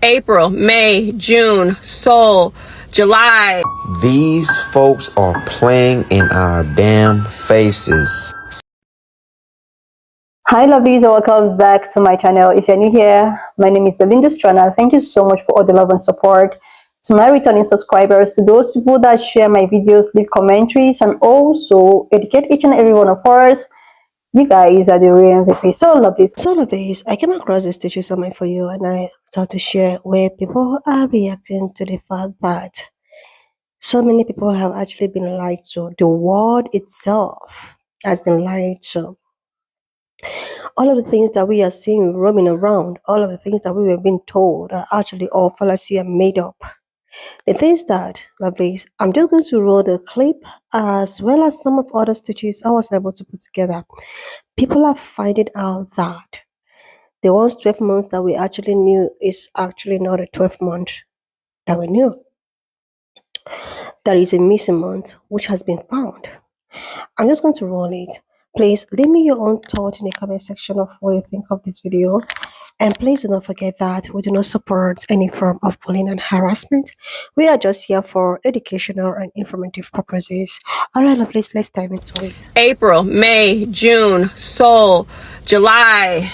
April, May, June, Seoul, July. These folks are playing in our damn faces. Hi lovelies, and welcome back to my channel. If you're new here, my name is Belinda Strana. Thank you so much for all the love and support. To my returning subscribers, to those people that share my videos, leave commentaries, and also educate each and every one of us, you guys are the real MVP. So lovelies, I came across this teaching summary for you, and I thought to share where people are reacting to the fact that so many people have actually been lied to. The world itself has been lied to. All of the things that we are seeing roaming around, all of the things that we were being told are actually all fallacy and made up. The things that, lovelies, I'm just going to roll the clip as well as some of other stitches I was able to put together. People are finding out that the ones 12 months that we actually knew is actually not a 12th month that we knew. There is a missing month which has been found. I'm just going to roll it. Please leave me your own thought in the comment section of what you think of this video. And please do not forget that we do not support any form of bullying and harassment. We are just here for educational and informative purposes. Alright, please let's dive into it. April, May, June, Seoul, July,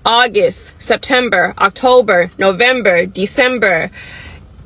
August, September, October, November, December,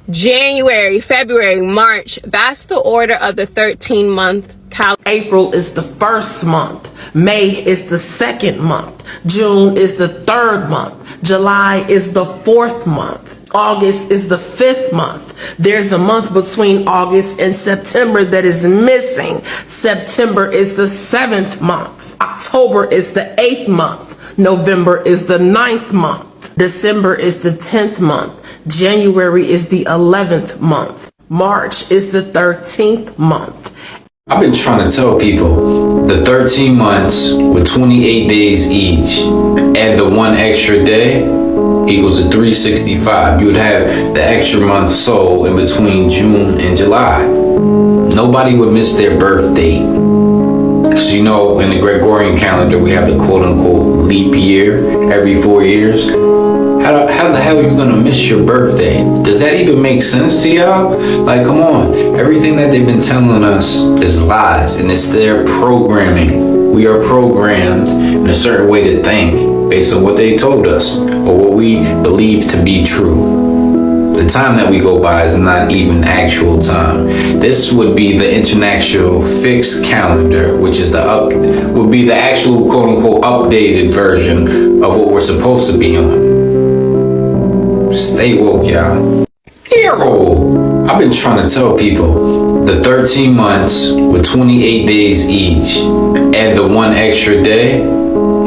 January, February, March. That's the order of the 13-month calendar. April is the first month. May is the second month. June is the third month. July is the fourth month. August is the fifth month. There's a month between August and September that is missing. September is the seventh month. October is the eighth month. November is the ninth month. December is the 10th month. January is the 11th month. March is the 13th month. I've been trying to tell people the 13 months with 28 days each and the one extra day equals to 365. You would have the extra month so in between June and July. Nobody would miss their birth date. Because you know, in the Gregorian calendar, we have the quote unquote leap year every 4 years. How the hell are you gonna miss your birthday? Does that even make sense to y'all? Like, come on. Everything that they've been telling us is lies, and it's their programming. We are programmed in a certain way to think based on what they told us or what we believe to be true. The time that we go by is not even actual time. This would be the international fixed calendar, which is would be the actual quote unquote updated version of what we're supposed to be on. Stay woke, y'all. Hero! I've been trying to tell people the 13 months with 28 days each and the one extra day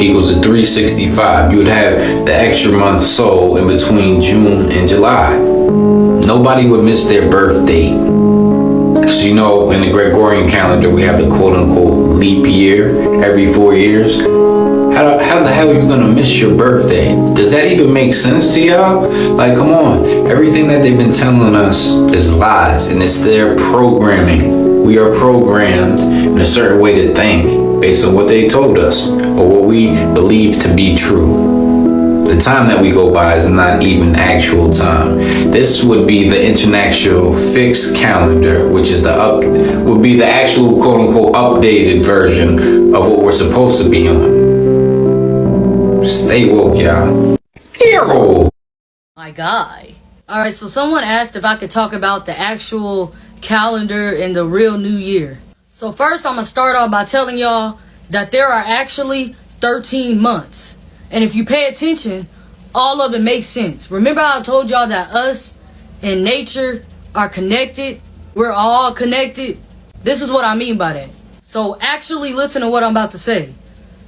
equals to 365. You would have the extra month so in between June and July. Nobody would miss their birth date. Because you know, in the Gregorian calendar, we have the quote unquote leap year every 4 years. How the hell are you gonna miss your birthday? Does that even make sense to y'all? Like, come on. Everything that they've been telling us is lies, and it's their programming. We are programmed in a certain way to think based on what they told us or what we believe to be true. The time that we go by is not even actual time. This would be the international fixed calendar, which is would be the actual quote unquote updated version of what we're supposed to be on. Stay woke, y'all. Hero! My guy. Alright, so someone asked if I could talk about the actual calendar and the real new year. So first I'm gonna start off by telling y'all that there are actually 13 months. And if you pay attention, all of it makes sense. Remember how I told y'all that us and nature are connected? We're all connected? This is what I mean by that. So actually listen to what I'm about to say.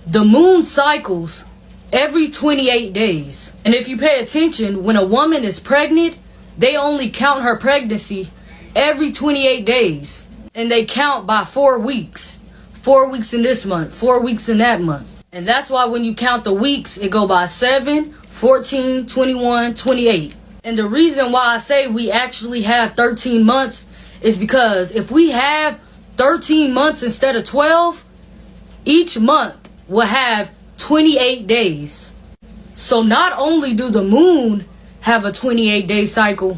The moon cycles every 28 days. And if you pay attention, when a woman is pregnant, they only count her pregnancy every 28 days. And they count by 4 weeks. 4 weeks in this month, 4 weeks in that month. And that's why when you count the weeks, it go by 7, 14, 21, 28. And the reason why I say we actually have 13 months is because if we have 13 months instead of 12, each month will have 28 days. So not only do the moon have a 28-day cycle?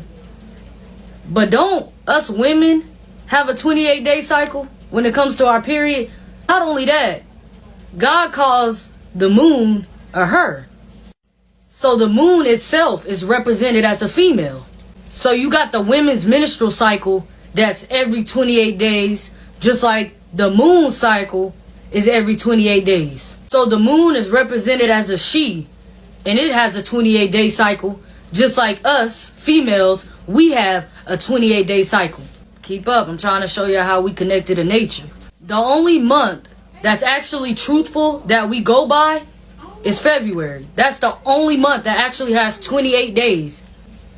But don't us women have a 28-day cycle when it comes to our period? Not only that, God calls the moon a her. So the moon itself is represented as a female. So you got the women's menstrual cycle that's every 28 days, just like the moon cycle is every 28 days. So the moon is represented as a she, and it has a 28-day cycle, just like us females, we have a 28-day cycle. Keep up, I'm trying to show you how we connected to nature. The only month that's actually truthful that we go by is February. That's the only month that actually has 28 days.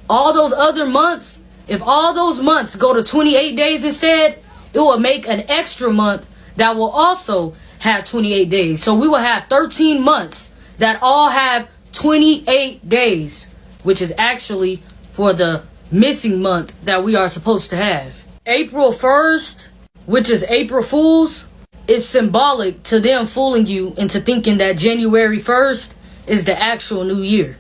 All those other months, if all those months go to 28 days instead, it will make an extra month that will also have 28 days. So we will have 13 months that all have 28 days, which is actually for the missing month that we are supposed to have. April 1st, which is April Fool's, is symbolic to them fooling you into thinking that January 1st is the actual new year.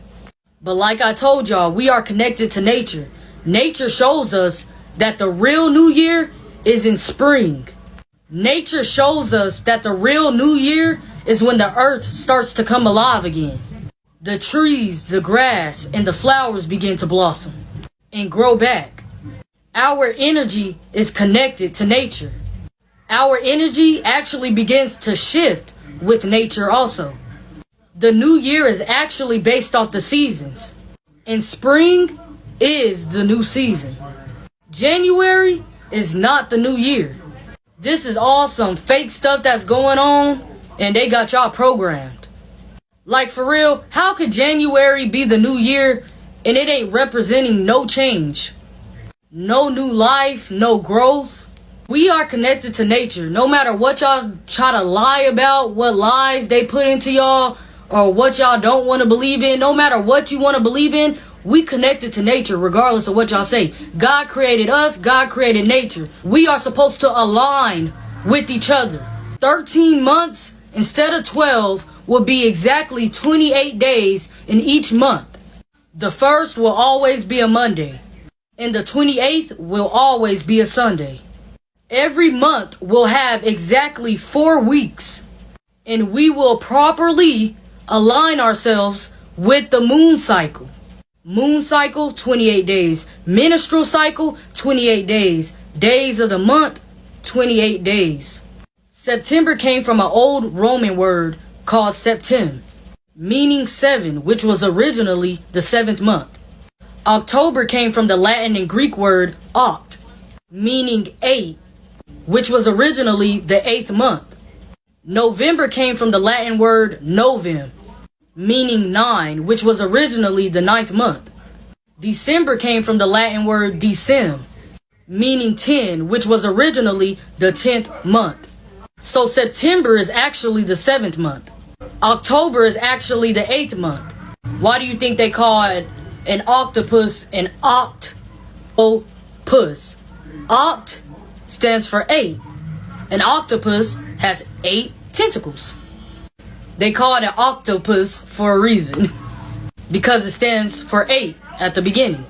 But like I told y'all, we are connected to nature. Nature shows us that the real new year is in spring. Nature shows us that the real new year is when the earth starts to come alive again. The trees, the grass, and the flowers begin to blossom and grow back. Our energy is connected to nature. Our energy actually begins to shift with nature also. The new year is actually based off the seasons, and spring is the new season. January is not the new year. This is all some fake stuff that's going on, and they got y'all programmed. Like, for real, how could January be the new year and it ain't representing no change? No new life, no growth. We are connected to nature. No matter what y'all try to lie about, what lies they put into y'all, or what y'all don't want to believe in, no matter what you want to believe in, we connected to nature regardless of what y'all say. God created us, God created nature. We are supposed to align with each other. 13 months instead of 12 will be exactly 28 days in each month. The first will always be a Monday, and the 28th will always be a Sunday. Every month will have exactly 4 weeks, and we will properly align ourselves with the moon cycle. Moon cycle, 28 days. Menstrual cycle, 28 days. Days of the month, 28 days. September came from an old Roman word called septem, meaning 7, which was originally the 7th month. October came from the Latin and Greek word oct, meaning 8, which was originally the 8th month. November came from the Latin word novem, meaning 9, which was originally the 9th month. December came from the Latin word decem, meaning 10, which was originally the 10th month. So September is actually the 7th month. October is actually the 8th month. Why do you think they call it an octopus an octopus? Oct stands for 8. An octopus has 8 tentacles. They call it an octopus for a reason, because it stands for 8 at the beginning.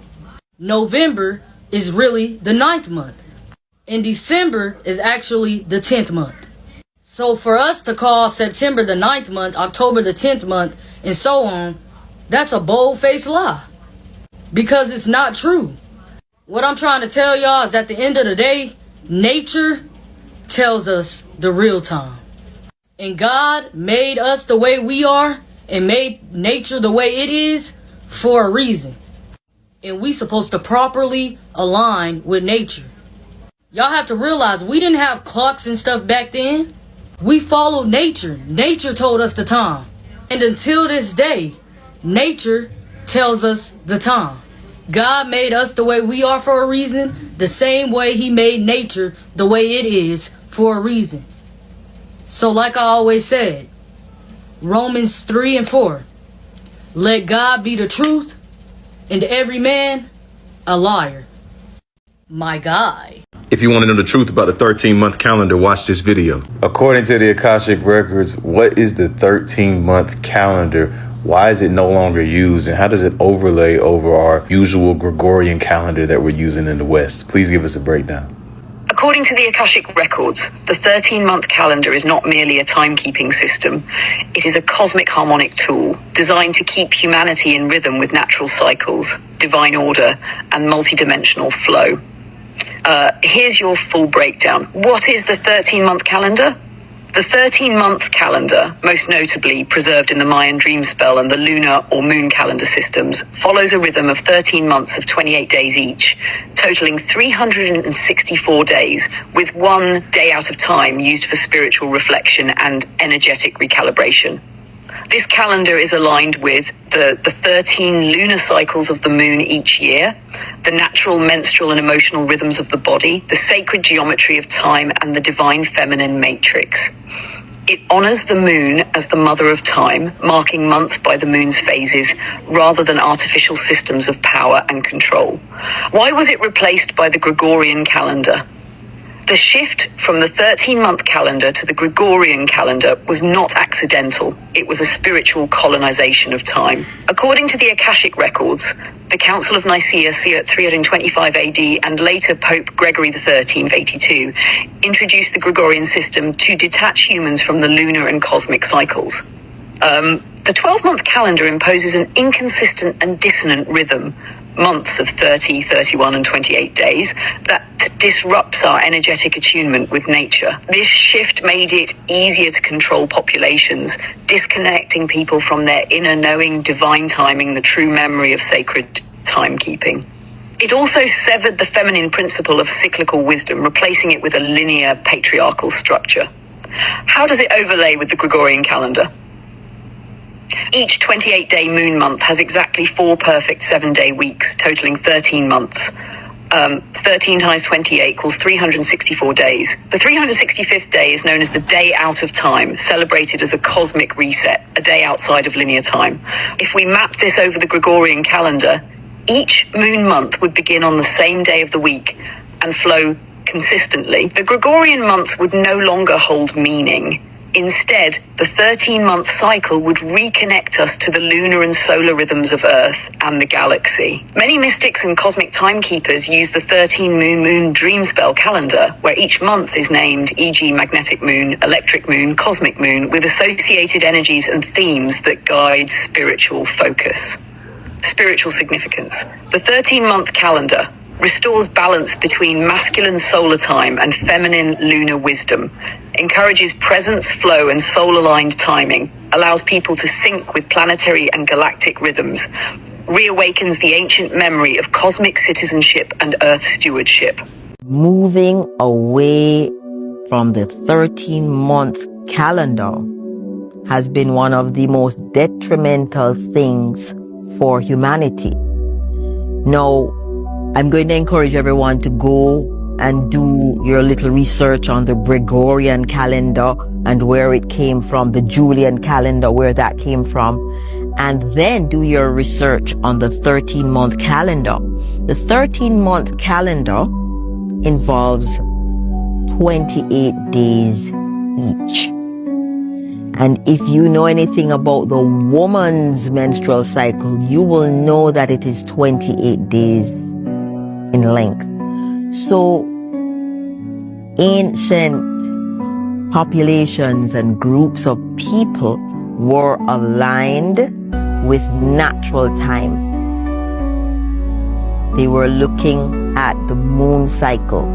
November is really the 9th month, and December is actually the 10th month. So for us to call September the 9th month, October the 10th month, and so on, that's a bold-faced lie, because it's not true. What I'm trying to tell y'all is, at the end of the day, nature tells us the real time. And God made us the way we are and made nature the way it is for a reason. And we supposed to properly align with nature. Y'all have to realize we didn't have clocks and stuff back then. We followed nature. Nature told us the time. And until this day, nature tells us the time. God made us the way we are for a reason, the same way he made nature the way it is for a reason. So like I always said, Romans 3:4, let God be the truth and every man a liar. My guy. If you want to know the truth about the 13-month calendar, watch this video. According to the Akashic Records, what is the 13-month calendar? Why is it no longer used, and how does it overlay over our usual Gregorian calendar that we're using in the West? Please give us a breakdown. According to the Akashic Records, the 13-month calendar is not merely a timekeeping system. It is a cosmic harmonic tool designed to keep humanity in rhythm with natural cycles, divine order, and multidimensional flow. Here's your full breakdown. What is the 13-month calendar? The 13-month calendar, most notably preserved in the Mayan dream spell and the lunar or moon calendar systems, follows a rhythm of 13 months of 28 days each, totaling 364 days, with 1 day out of time used for spiritual reflection and energetic recalibration. This calendar is aligned with the 13 lunar cycles of the moon each year, the natural menstrual and emotional rhythms of the body, the sacred geometry of time, and the divine feminine matrix. It honors the moon as the mother of time, marking months by the moon's phases rather than artificial systems of power and control. Why was it replaced by the Gregorian calendar? The shift from the 13-month calendar to the Gregorian calendar was not accidental. It was a spiritual colonization of time. According to the Akashic Records, the Council of Nicaea, circa 325 AD, and later Pope Gregory XIII of 82, introduced the Gregorian system to detach humans from the lunar and cosmic cycles. The 12-month calendar imposes an inconsistent and dissonant rhythm, months of 30, 31, and 28 days, that disrupts our energetic attunement with nature. This shift made it easier to control populations, disconnecting people from their inner knowing, divine timing, the true memory of sacred timekeeping. It also severed the feminine principle of cyclical wisdom, replacing it with a linear patriarchal structure. How does it overlay with the Gregorian calendar? Each 28-day moon month has exactly 4 perfect 7-day weeks, totaling 13 months. 13 times 28 equals 364 days. The 365th day is known as the day out of time, celebrated as a cosmic reset, a day outside of linear time. If we map this over the Gregorian calendar, each moon month would begin on the same day of the week and flow consistently. The Gregorian months would no longer hold meaning. Instead, the 13-month cycle would reconnect us to the lunar and solar rhythms of Earth and the galaxy. Many mystics and cosmic timekeepers use the 13-moon dream spell calendar, where each month is named, e.g. magnetic moon, electric moon, cosmic moon, with associated energies and themes that guide spiritual focus. Spiritual significance. The 13-month calendar restores balance between masculine solar time and feminine lunar wisdom, encourages presence, flow, and soul-aligned timing, allows people to sync with planetary and galactic rhythms, reawakens the ancient memory of cosmic citizenship and Earth stewardship. Moving away from the 13-month calendar has been one of the most detrimental things for humanity. Now, I'm going to encourage everyone to go and do your little research on the Gregorian calendar and where it came from, the Julian calendar, where that came from, and then do your research on the 13-month calendar. The 13-month calendar involves 28 days each. And if you know anything about the woman's menstrual cycle, you will know that it is 28 days in length. So ancient populations and groups of people were aligned with natural time. They were looking at the moon cycle.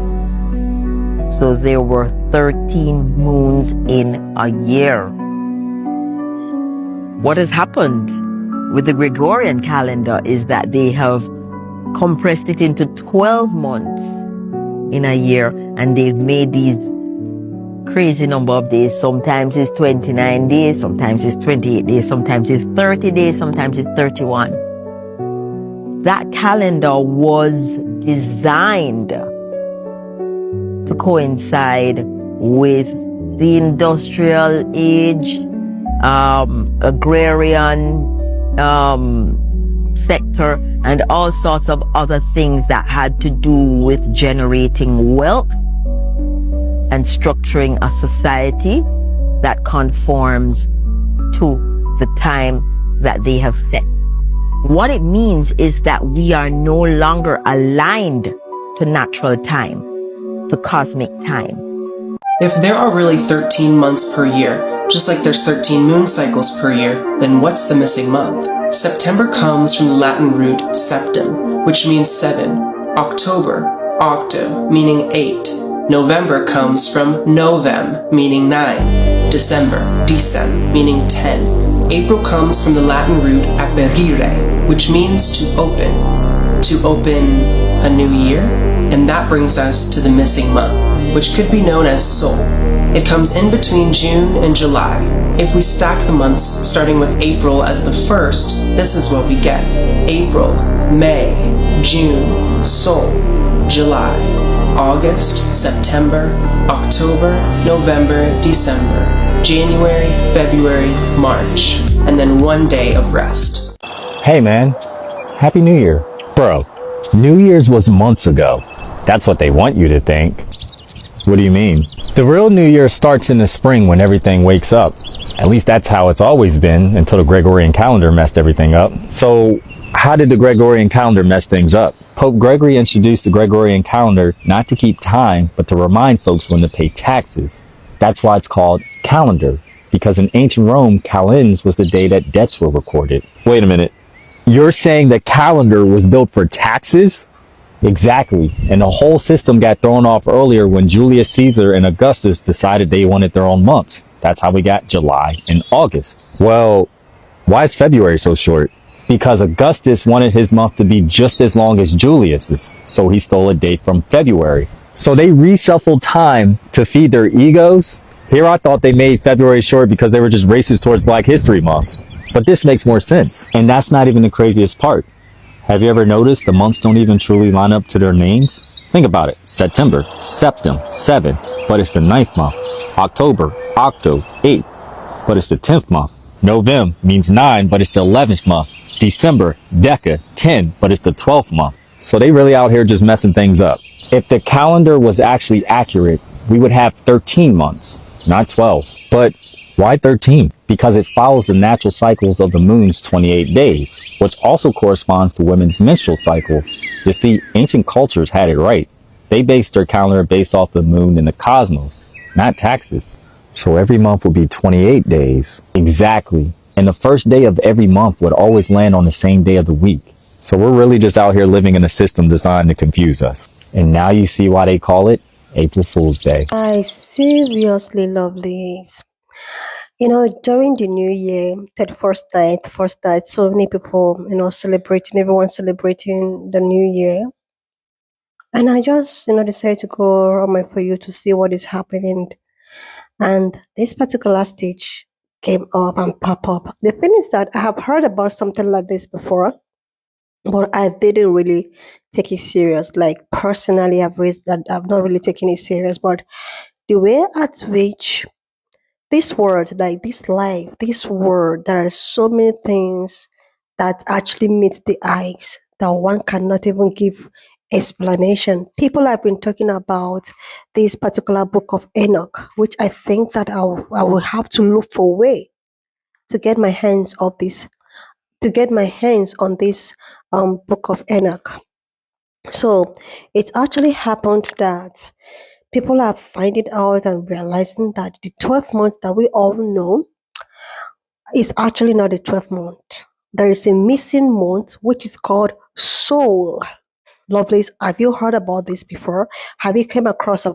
So there were 13 moons in a year. What has happened with the Gregorian calendar is that they have compressed it into 12 months in a year, and they've made these crazy number of days. Sometimes it's 29 days, sometimes it's 28 days, sometimes it's 30 days, sometimes it's 31. That calendar was designed to coincide with the industrial age, agrarian sector, and all sorts of other things that had to do with generating wealth and structuring a society that conforms to the time that they have set. What it means is that we are no longer aligned to natural time, to cosmic time. If there are really 13 months per year, just like there's 13 moon cycles per year, then what's the missing month? September comes from the Latin root septem, which means 7. October, octo, meaning 8. November comes from novem, meaning 9. December, decem, meaning 10. April comes from the Latin root aperire, which means to open a new year, and that brings us to the missing month, which could be known as Sol. It comes in between June and July. If we stack the months, starting with April as the first, this is what we get. April, May, June, Sol, July, August, September, October, November, December, January, February, March, and then one day of rest. Hey man, Happy New Year. Bro, New Year's was months ago. That's what they want you to think. What do you mean? The real New Year starts in the spring when everything wakes up. At least that's how it's always been until the Gregorian calendar messed everything up. So how did the Gregorian calendar mess things up? Pope Gregory introduced the Gregorian calendar not to keep time, but to remind folks when to pay taxes. That's why it's called calendar, because in ancient Rome, calends was the day that debts were recorded. Wait a minute. You're saying the calendar was built for taxes? Exactly. And the whole system got thrown off earlier when Julius Caesar and Augustus decided they wanted their own months. That's how we got July and August. Well, why is February so short? Because Augustus wanted his month to be just as long as Julius's, so he stole a date from February. So they reshuffled time to feed their egos. Here I thought they made February short because they were just racist towards Black History Month. But this makes more sense. And that's not even the craziest part. Have you ever noticed the months don't even truly line up to their names? Think about it. September, septem, 7, but it's the 9th month. October, octo, 8, but it's the 10th month. November means 9, but it's the 11th month. December, deca, 10, but it's the 12th month. So they really out here just messing things up. If the calendar was actually accurate, we would have 13 months, not 12. But why 13? Because it follows the natural cycles of the moon's 28 days, which also corresponds to women's menstrual cycles. You see, ancient cultures had it right. They based their calendar based off the moon and the cosmos, not taxes. So every month would be 28 days. Exactly. And the first day of every month would always land on the same day of the week. So we're really just out here living in a system designed to confuse us. And now you see why they call it April Fool's Day. I seriously love this. You know, during the new year, 31st night, first night, so many people, celebrating, everyone celebrating the new year. And I just, decided to go on my For You to see what is happening. And this particular stitch came up and pop up. The thing is that I have heard about something like this before, but I didn't really take it serious. Like personally, I've not really taken it serious, but the way at which this word, like this life, this word, there are so many things that actually meet the eyes that one cannot even give explanation. People have been talking about this particular book of Enoch, which I think that I will have to look for a way to get my hands on this, book of Enoch. So it actually happened that people are finding out and realizing that the 12 months that we all know is actually not the 12th month. There is a missing month which is called Soul. Lovelace, have you heard about this before? Have you come across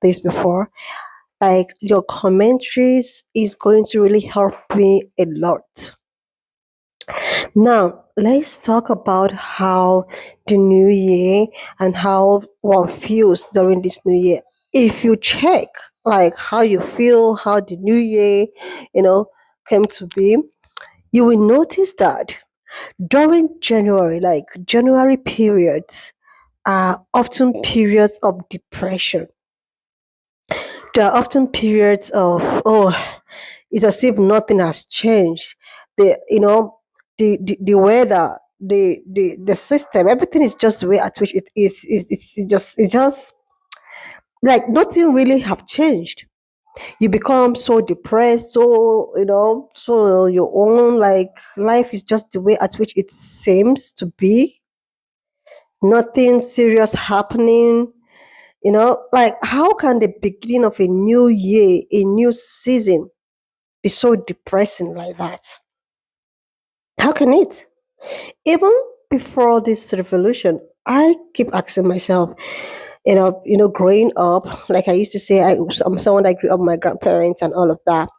this before? Like your commentaries is going to really help me a lot. Now, let's talk about how the new year and how one feels during this new year. If you check like how you feel, how the new year, came to be, you will notice that during January, like January periods are often periods of depression. There are often periods of, it's as if nothing has changed. The weather, the system, everything is just the way at which it is. It's just like nothing really have changed. You become so depressed, so, so your own, like, life is just the way at which it seems to be. Nothing serious happening. Like, how can the beginning of a new year, a new season, be so depressing like that? How can it? Even before this revolution, I keep asking myself, growing up, like I used to say, I'm someone that grew up with my grandparents and all of that.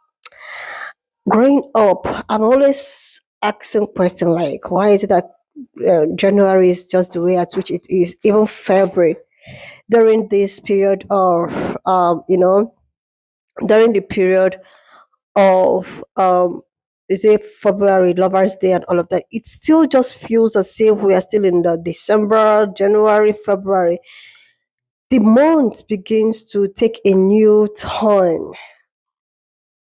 Growing up, I'm always asking questions like, why is it that January is just the way at which it is, even February, during this period of, during the period of, is it February, Lovers Day, and all of that, it still just feels as if we are still in the December, January, February. The month begins to take a new turn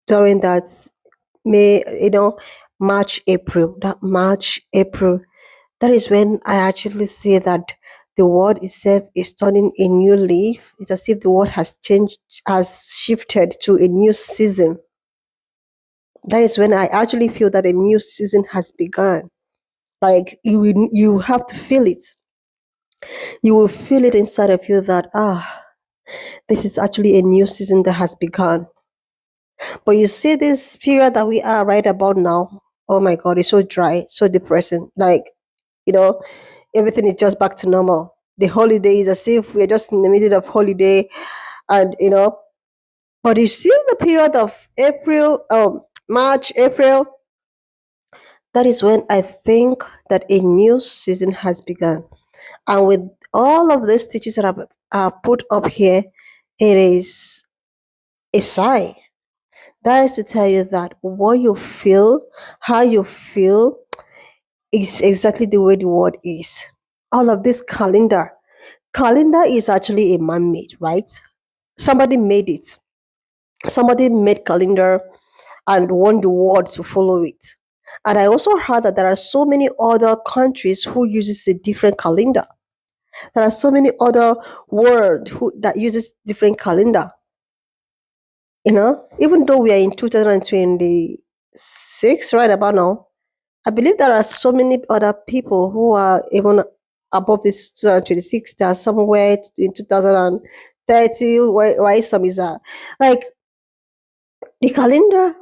during that May, March, April. That March, April, that is when I actually see that the world itself is turning a new leaf. It's as if the world has changed, has shifted to a new season. That is when I actually feel that a new season has begun. Like, you have to feel it. You will feel it inside of you that, this is actually a new season that has begun. But you see this period that we are right about now, oh my God, it's so dry, so depressing. Like, everything is just back to normal. The holidays, as if we're just in the middle of holiday, and but you see the period of April, March, April, that is when I think that a new season has begun. And with all of these stitches that are put up here, it is a sign. That is to tell you that what you feel, how you feel, is exactly the way the world is. All of this calendar is actually a man-made, right? Somebody made it. Somebody made calendar and want the world to follow it. And I also heard that there are so many other countries who uses a different calendar. There are so many other world that uses different calendar. Even though we are in 2026 right about now, I believe there are so many other people who are even above this 2026. They are somewhere in 2030, why some is like, the calendar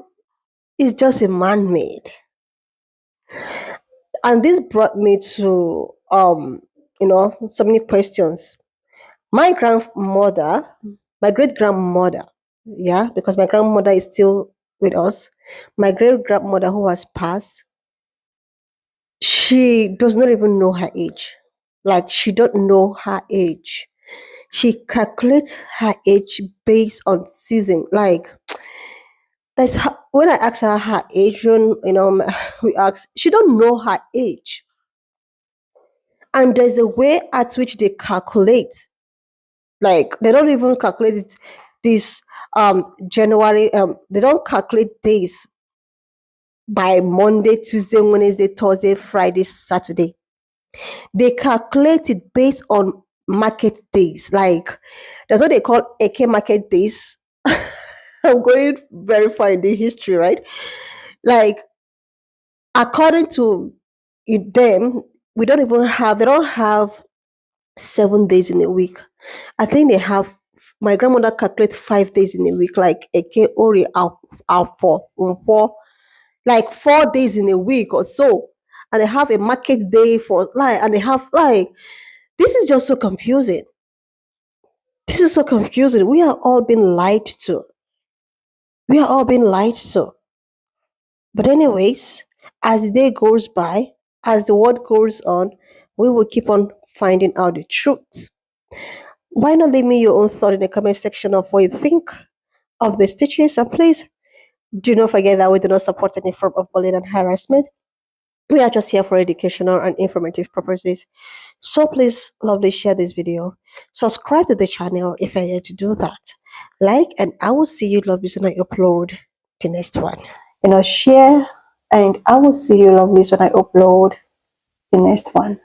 is just a man-made. And this brought me to so many questions. My grandmother, my great grandmother, yeah, because my grandmother is still with us. My great grandmother, who has passed, she does not even know her age. Like, she don't know her age. She calculates her age based on season. Like, when I ask her age, we ask, she don't know her age. And there's a way at which they calculate. Like, they don't even calculate this January. They don't calculate days by Monday, Tuesday, Wednesday, Thursday, Friday, Saturday. They calculate it based on market days. Like, that's what they call Eke market days. I'm going very far in the history, right? Like, according to them, they don't have 7 days in a week. I think they have, my grandmother calculate 5 days in a week, like Eke Ori out for like 4 days in a week or so. And they have a market day for, like, and they have, like, this is just so confusing. This is so confusing. We are all being lied to. But anyways, as the day goes by, as the world goes on, we will keep on finding out the truth. Why not leave me your own thought in the comment section of what you think of the stitches? And please do not forget that we do not support any form of bullying and harassment. We are just here for educational and informative purposes. So please, lovely, share this video. Subscribe to the channel if you're here to do that. Like, and I will see you, lovelies, when I upload the next one. Share, and I will see you, lovelies, when I upload the next one.